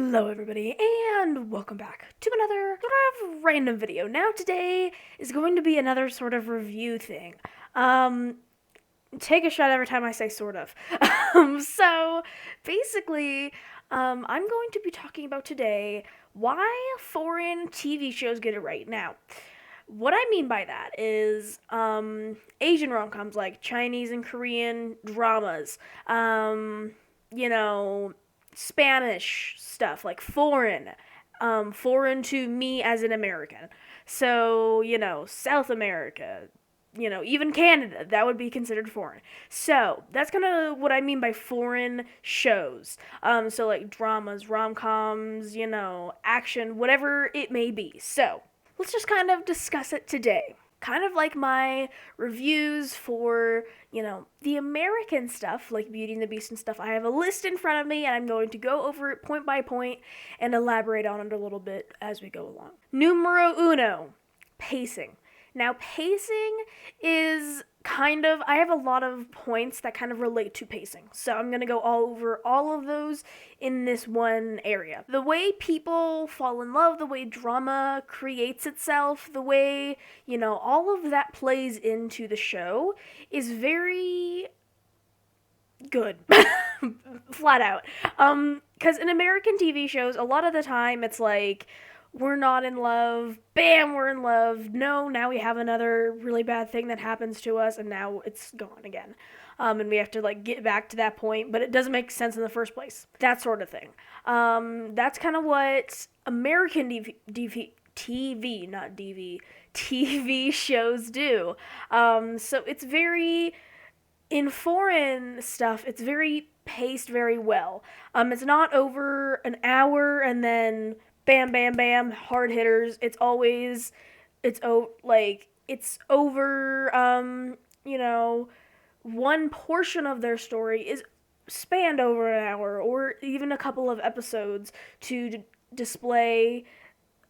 Hello everybody, and welcome back to another sort of random video. Now today is going to be another sort of review thing. Um, Take a shot every time I say sort of. So basically, I'm going to be talking about today why foreign TV shows get it right. Now, what I mean by that is Asian rom-coms like Chinese and Korean dramas, you know, Spanish stuff like foreign to me as an American. So, South America, even Canada, that would be considered foreign. So, that's kind of what I mean by foreign shows. So like dramas, rom-coms, action, whatever it may be. So, let's just kind of discuss it today. Kind of like my reviews for, the American stuff, like Beauty and the Beast and stuff. I have a list in front of me and I'm going to go over it point by point and elaborate on it a little bit as we go along. Numero uno, pacing. Now, pacing is I have a lot of points that kind of relate to pacing. So I'm going to go all over all of those in this one area. The way people fall in love, the way drama creates itself, the way, all of that plays into the show is very good. Flat out. Because in American TV shows, a lot of the time it's like, we're not in love, bam, we're in love, no, now we have another really bad thing that happens to us, and now it's gone again. And we have to, get back to that point, but it doesn't make sense in the first place. That sort of thing. That's kind of what American TV, not DV, TV shows do. So it's very, in foreign stuff, it's very paced very well. It's not over an hour and then bam, bam, bam, hard hitters. It's over, one portion of their story is spanned over an hour or even a couple of episodes to display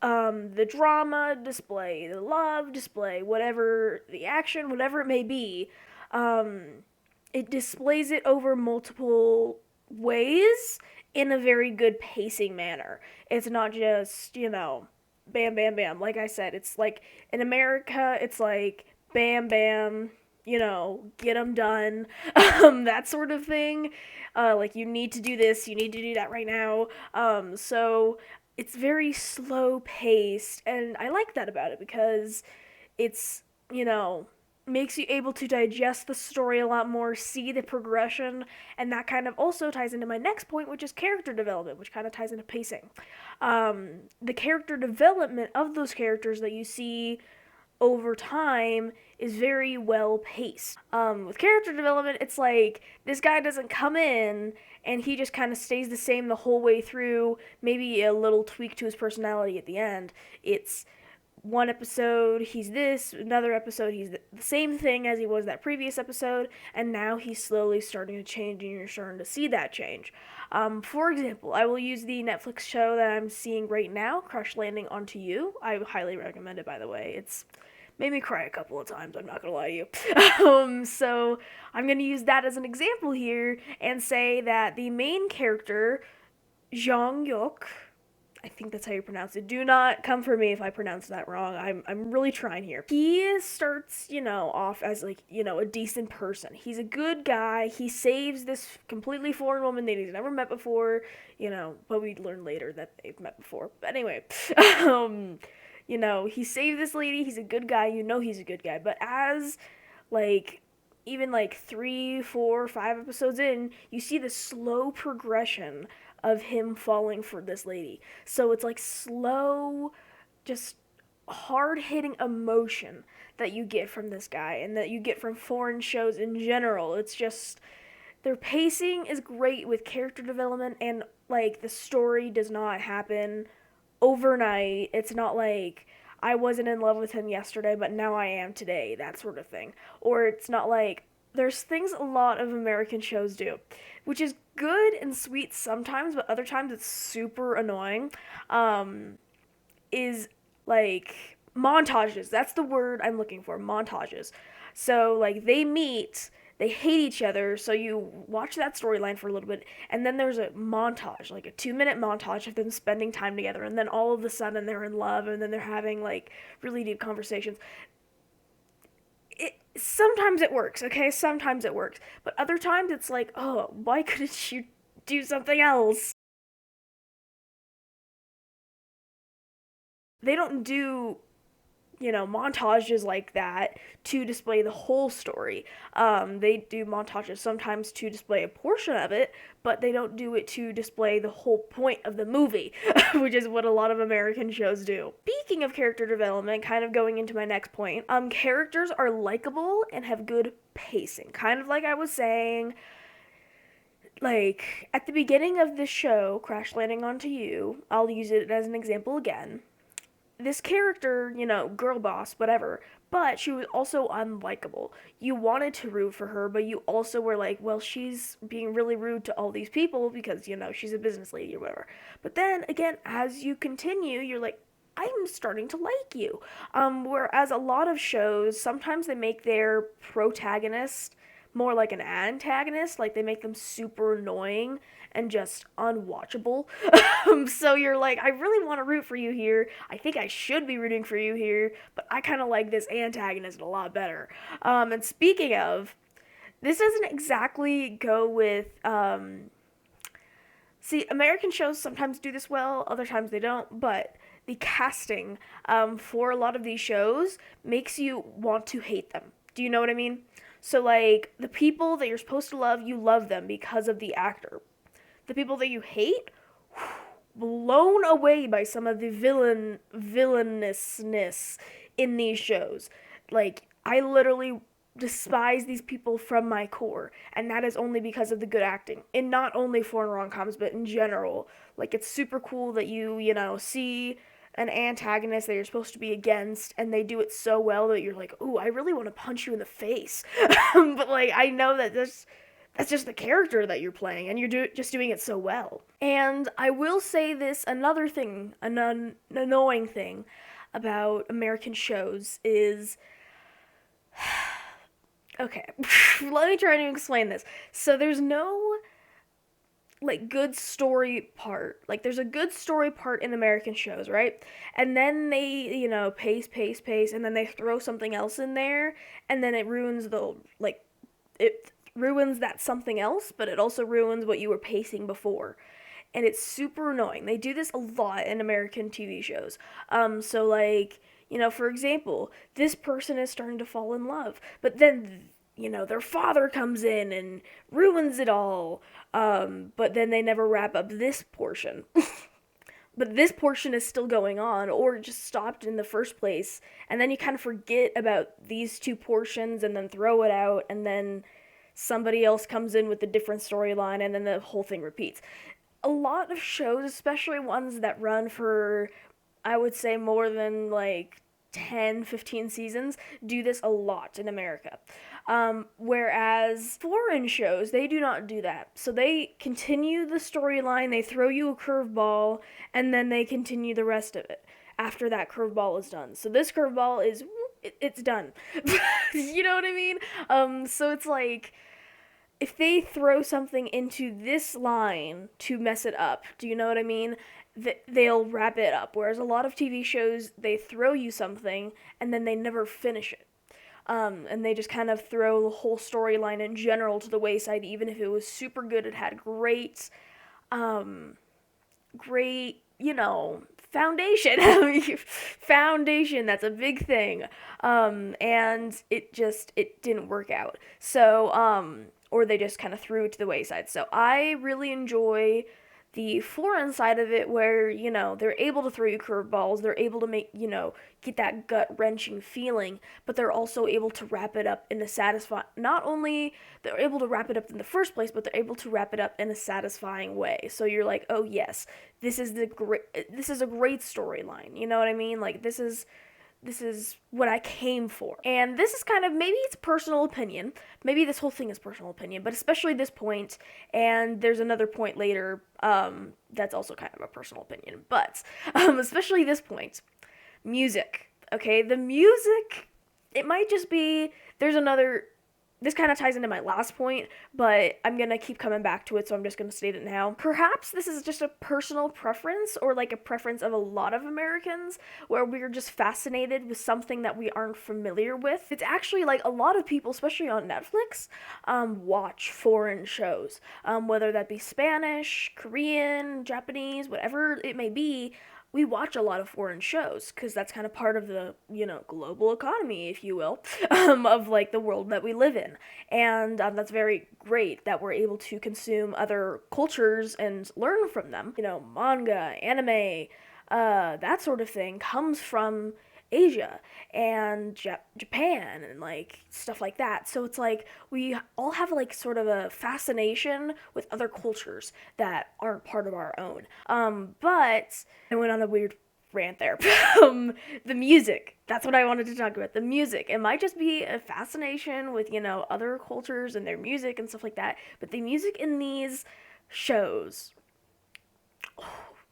the drama, display the love, display whatever the action, whatever it may be. It displays it over multiple ways in a very good pacing manner. It's not just, bam, bam, bam. Like I said, it's like in America, it's like bam, bam, get them done, that sort of thing. Like you need to do this, you need to do that right now. So it's very slow paced, and I like that about it because it's, makes you able to digest the story a lot more, see the progression, and that kind of also ties into my next point, which is character development, which kind of ties into pacing. The character development of those characters that you see over time is very well paced. With character development, it's like this guy doesn't come in and he just kind of stays the same the whole way through, maybe a little tweak to his personality at the end. It's one episode he's this, another episode he's the same thing as he was that previous episode, and now he's slowly starting to change and you're starting to see that change. For example, I will use the Netflix show that I'm seeing right now, Crash Landing Onto You. I highly recommend it, by the way. It's made me cry a couple of times, I'm not gonna lie to you. So I'm gonna use that as an example here and say that the main character, Jong Yuk, I think that's how you pronounce it. Do not come for me if I pronounce that wrong. I'm really trying here. He starts, off as a decent person. He's a good guy. He saves this completely foreign woman that he's never met before, but we learn later that they've met before. But anyway, he saved this lady. He's a good guy. He's a good guy. But as even 3, 4, 5 episodes in, you see the slow progression of him falling for this lady. So it's slow, just hard-hitting emotion that you get from this guy and that you get from foreign shows in general. It's just, their pacing is great with character development, and the story does not happen overnight. It's not like I wasn't in love with him yesterday, but now I am today, that sort of thing. Or it's not there's things a lot of American shows do, which is good and sweet sometimes, but other times it's super annoying, is montages. That's the word I'm looking for, montages. So, they meet, they hate each other, so you watch that storyline for a little bit, and then there's a montage, like a 2 minute montage of them spending time together, and then all of a sudden they're in love, and then they're having like really deep conversations. Sometimes it works, okay? Sometimes it works. But other times it's like, oh, why couldn't you do something else? They don't do, montages like that to display the whole story. They do montages sometimes to display a portion of it, but they don't do it to display the whole point of the movie, which is what a lot of American shows do. Speaking of character development, kind of going into my next point, characters are likable and have good pacing. Kind of like I was saying, like at the beginning of this show, Crash Landing Onto You, I'll use it as an example again. This character, girl boss, whatever, but she was also unlikable. You wanted to root for her, but you also were like, well, she's being really rude to all these people because, she's a business lady or whatever. But then again, as you continue, you're like, I'm starting to like you. Whereas a lot of shows, sometimes they make their protagonist more like an antagonist, like they make them super annoying and just unwatchable. So you're like, I really want to root for you here. I think I should be rooting for you here, but I kind of like this antagonist a lot better. And speaking of, this doesn't exactly go with. See, American shows sometimes do this well, other times they don't, but the casting for a lot of these shows makes you want to hate them. Do you know what I mean? So, like, the people that you're supposed to love, you love them because of the actor. The people that you hate, blown away by some of the villainousness in these shows. Like, I literally despise these people from my core, and that is only because of the good acting. And not only foreign rom-coms, but in general. Like, it's super cool that you see an antagonist that you're supposed to be against, and they do it so well that you're like, ooh, I really want to punch you in the face. But, like, I know that that's just the character that you're playing, and you're just doing it so well. And I will say this, another thing, an annoying thing about American shows is, okay, let me try to explain this. So there's no like good story part. Like there's a good story part in American shows, right? And then they, pace, and then they throw something else in there, and then it ruins it ruins that something else, but it also ruins what you were pacing before. And it's super annoying. They do this a lot in American TV shows. So like, for example, this person is starting to fall in love, but then their father comes in and ruins it all. But then they never wrap up this portion. But this portion is still going on, or just stopped in the first place, and then you kind of forget about these two portions and then throw it out, and then somebody else comes in with a different storyline, and then the whole thing repeats. A lot of shows, especially ones that run for, I would say, more than like 10, 15 seasons, do this a lot in America. Whereas foreign shows, they do not do that. So they continue the storyline, they throw you a curveball, and then they continue the rest of it after that curveball is done. So this curveball is, it's done. You know what I mean? So it's like, if they throw something into this line to mess it up, do you know what I mean? They'll wrap it up. Whereas a lot of TV shows, they throw you something and then they never finish it. And they just kind of throw the whole storyline in general to the wayside, even if it was super good. It had great, foundation. Foundation, that's a big thing. And it didn't work out. So, or they just kind of threw it to the wayside. So I really enjoy the foreign side of it where, they're able to throw you curveballs, they're able to make, get that gut-wrenching feeling, but they're also able to wrap it up in a satisfying, not only they're able to wrap it up in the first place, but they're able to wrap it up in a satisfying way. So you're like, oh yes, this is a great storyline, you know what I mean? Like, this is what I came for. And this is kind of, maybe it's personal opinion. Maybe this whole thing is personal opinion, but especially this point, and there's another point later, that's also kind of a personal opinion. But, especially this point, music. Okay, the music, it might just be, there's another this kind of ties into my last point, but I'm gonna keep coming back to it, so I'm just gonna state it now. Perhaps this is just a personal preference, or like a preference of a lot of Americans, where we're just fascinated with something that we aren't familiar with. It's actually like a lot of people, especially on Netflix, watch foreign shows, whether that be Spanish, Korean, Japanese, whatever it may be. We watch a lot of foreign shows because that's kind of part of the, global economy, if you will, of like the world that we live in. And that's very great that we're able to consume other cultures and learn from them. Manga, anime, that sort of thing comes from Asia and Japan and like stuff like that. So it's like we all have like sort of a fascination with other cultures that aren't part of our own. But I went on a weird rant there. The music. That's what I wanted to talk about. The music. It might just be a fascination with, other cultures and their music and stuff like that. But the music in these shows,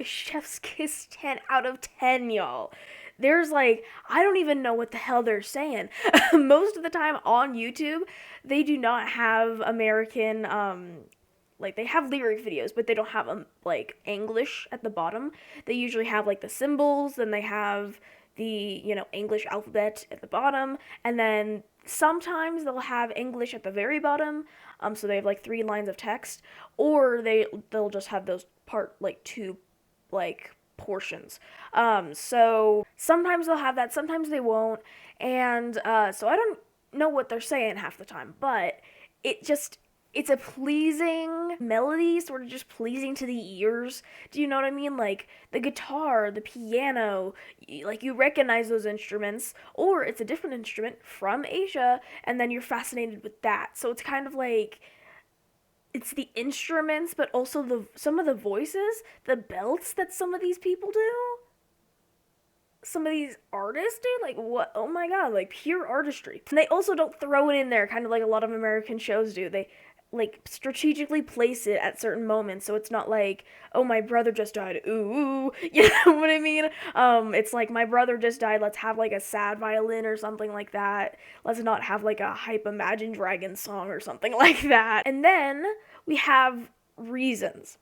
Chef's Kiss 10 out of 10, y'all. There's like, I don't even know what the hell they're saying. Most of the time on YouTube, they do not have American, like they have lyric videos, but they don't have like English at the bottom. They usually have like the symbols, then they have the, English alphabet at the bottom, and then sometimes they'll have English at the very bottom. So they have like 3 lines of text, or they'll just have those like 2 like portions. So sometimes they'll have that, sometimes they won't, and so I don't know what they're saying half the time, but it's a pleasing melody, sort of just pleasing to the ears. Do you know what I mean? Like the guitar, the piano, like you recognize those instruments, or it's a different instrument from Asia, and then you're fascinated with that. So it's kind of like it's the instruments, but also some of the voices, the belts that some of these people do, some of these artists do. Like what? Oh my god! Like pure artistry. And they also don't throw it in there, kind of like a lot of American shows do. They like strategically place it at certain moments, so it's not like, oh, my brother just died, ooh, you know what I mean? It's like, my brother just died, let's have like a sad violin or something like that. Let's not have like a hype Imagine Dragons song or something like that. And then we have reasons.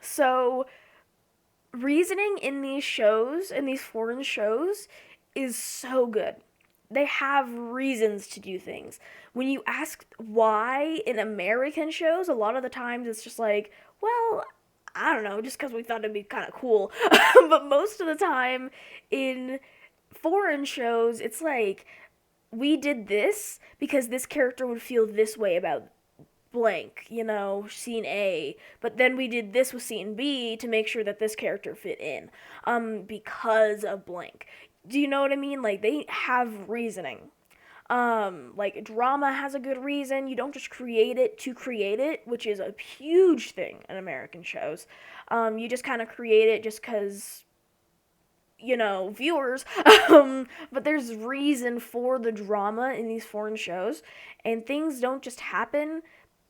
So reasoning in these shows, in these foreign shows, is so good. They have reasons to do things. When you ask why in American shows, a lot of the times it's just like, well, I don't know, just because we thought it'd be kind of cool. But most of the time in foreign shows, it's like, we did this because this character would feel this way about blank, scene A, but then we did this with scene B to make sure that this character fit in, because of blank. Do you know what I mean? Like, they have reasoning. Like, drama has a good reason. You don't just create it to create it, which is a huge thing in American shows. You just kind of create it just because, viewers. But there's reason for the drama in these foreign shows, and things don't just happen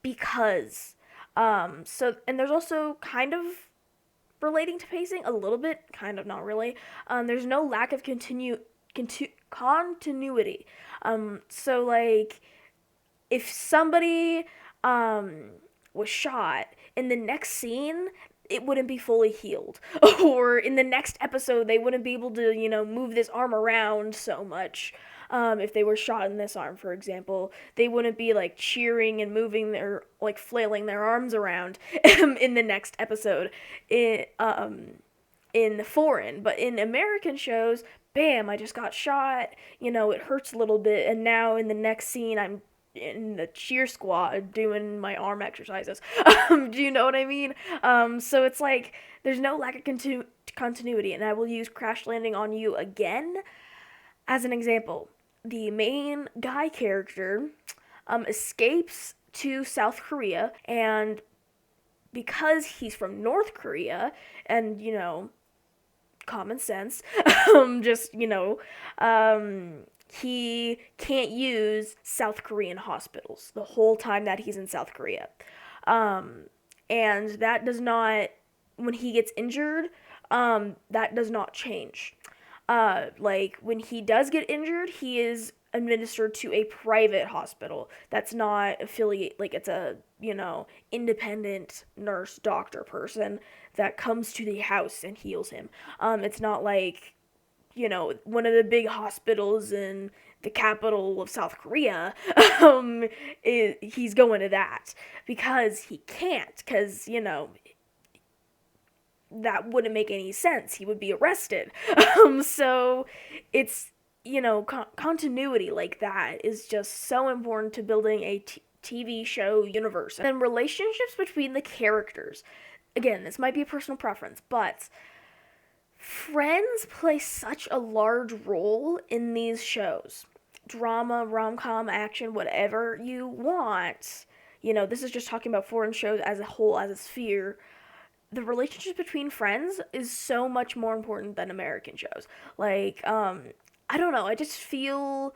because. And there's also kind of relating to pacing a little bit, kind of, not really. There's no lack of continuity. So like if somebody was shot in the next scene, it wouldn't be fully healed. Or in the next episode, they wouldn't be able to, move this arm around so much. If they were shot in this arm, for example, they wouldn't be like cheering and moving like flailing their arms around in the next episode in the foreign. But in American shows, bam, I just got shot, it hurts a little bit, and now in the next scene, I'm in the cheer squad doing my arm exercises. Do you know what I mean? So it's like, there's no lack of continuity, and I will use Crash Landing on You again as an example. The main guy character escapes to South Korea, and because he's from North Korea, and, common sense, just, he can't use South Korean hospitals the whole time that he's in South Korea. And that does not, when he gets injured, that does not change. Like, when he does get injured, he is administered to a private hospital that's not affiliate, like it's a, independent nurse doctor person that comes to the house and heals him. It's not like, one of the big hospitals in the capital of South Korea. He's going to that because he can't, because, that wouldn't make any sense. He would be arrested. So it's, continuity like that is just so important to building a TV show universe. And relationships between the characters. Again, this might be a personal preference, but friends play such a large role in these shows. Drama, rom-com, action, whatever you want. This is just talking about foreign shows as a whole, as a sphere. The relationship between friends is so much more important than American shows. Like, I don't know, I just feel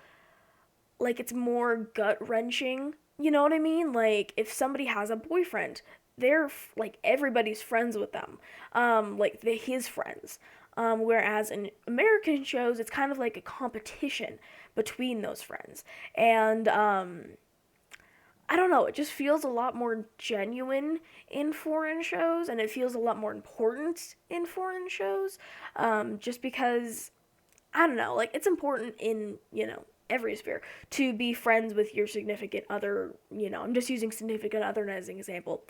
like it's more gut-wrenching, you know what I mean? Like, if somebody has a boyfriend, they're, like, everybody's friends with them, like, his friends. Whereas in American shows, it's kind of like a competition between those friends. And, I don't know, it just feels a lot more genuine in foreign shows, and it feels a lot more important in foreign shows, just because, I don't know, like, it's important in, every sphere to be friends with your significant other, I'm just using significant other as an example,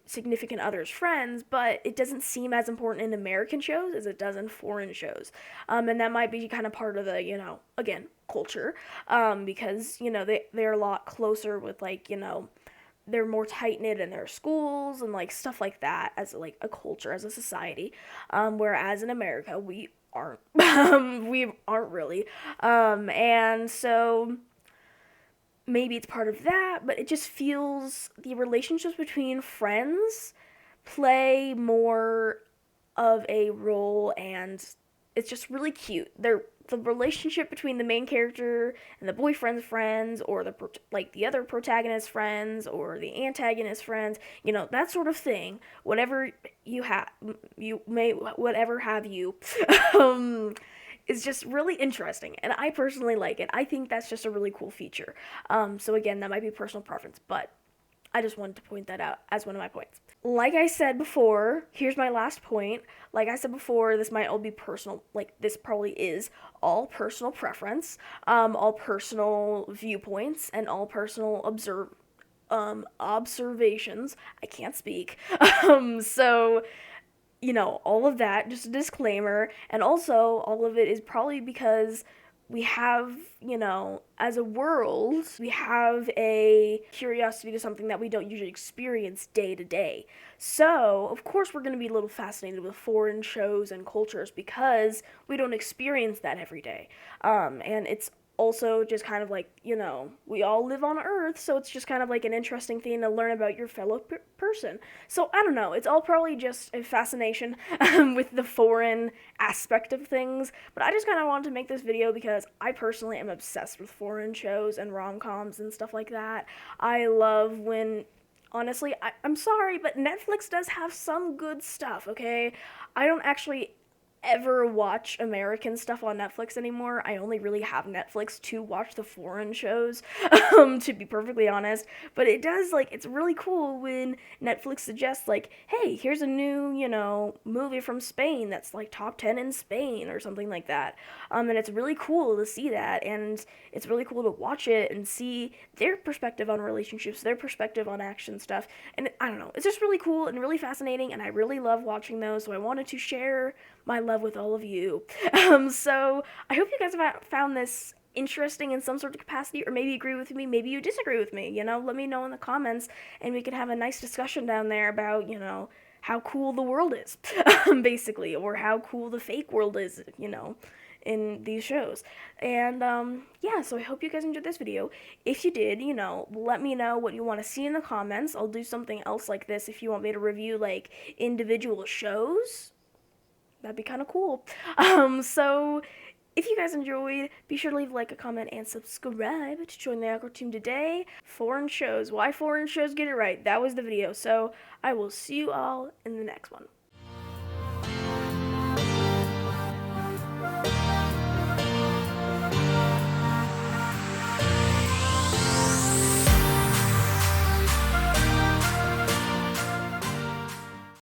significant other's friends, but it doesn't seem as important in American shows as it does in foreign shows, and that might be kind of part of the, again, culture, because, they're a lot closer with, like, they're more tight-knit in their schools and, like, stuff like that as, like, a culture, as a society, whereas in America, we aren't. We aren't really. And so maybe it's part of that, but it just feels the relationships between friends play more of a role, and it's just really cute. The relationship between the main character and the boyfriend's friends, or the other protagonist's friends, or the antagonist's friends, that sort of thing. Whatever you have, whatever have you, is just really interesting, and I personally like it. I think that's just a really cool feature. So again, that might be personal preference, but I just wanted to point that out as one of my points. Like I said before, here's my last point. Like I said before, this might all be personal. Like, this probably is all personal preference, all personal viewpoints, and all personal observations. I can't speak. So, all of that, just a disclaimer. And also, all of it is probably because we have, as a world, we have a curiosity to something that we don't usually experience day to day. So, of course, we're going to be a little fascinated with foreign shows and cultures because we don't experience that every day. And it's also just kind of like, we all live on Earth, so it's just kind of like an interesting thing to learn about your fellow person. So, I don't know, it's all probably just a fascination with the foreign aspect of things, but I just kind of wanted to make this video because I personally am obsessed with foreign shows and rom-coms and stuff like that. I love when, honestly, I'm sorry, but Netflix does have some good stuff, okay? I don't actually ever watch American stuff on Netflix anymore. I only really have Netflix to watch the foreign shows, to be perfectly honest. But it does, like, it's really cool when Netflix suggests, like, hey, here's a new, movie from Spain that's, like, top 10 in Spain or something like that. And it's really cool to see that, and it's really cool to watch it and see their perspective on relationships, their perspective on action stuff. And I don't know, it's just really cool and really fascinating, and I really love watching those, so I wanted to share my love with all of you. So I hope you guys have found this interesting in some sort of capacity, or maybe agree with me, maybe you disagree with me, let me know in the comments, and we can have a nice discussion down there about, how cool the world is, basically, or how cool the fake world is, in these shows. And, yeah, so I hope you guys enjoyed this video. If you did, let me know what you want to see in the comments. I'll do something else like this if you want me to review, like, individual shows. That'd be kind of cool. So if you guys enjoyed, be sure to leave a like, a comment, and subscribe to join the Awkward Team today. Foreign shows. Why foreign shows get it right? That was the video. So I will see you all in the next one.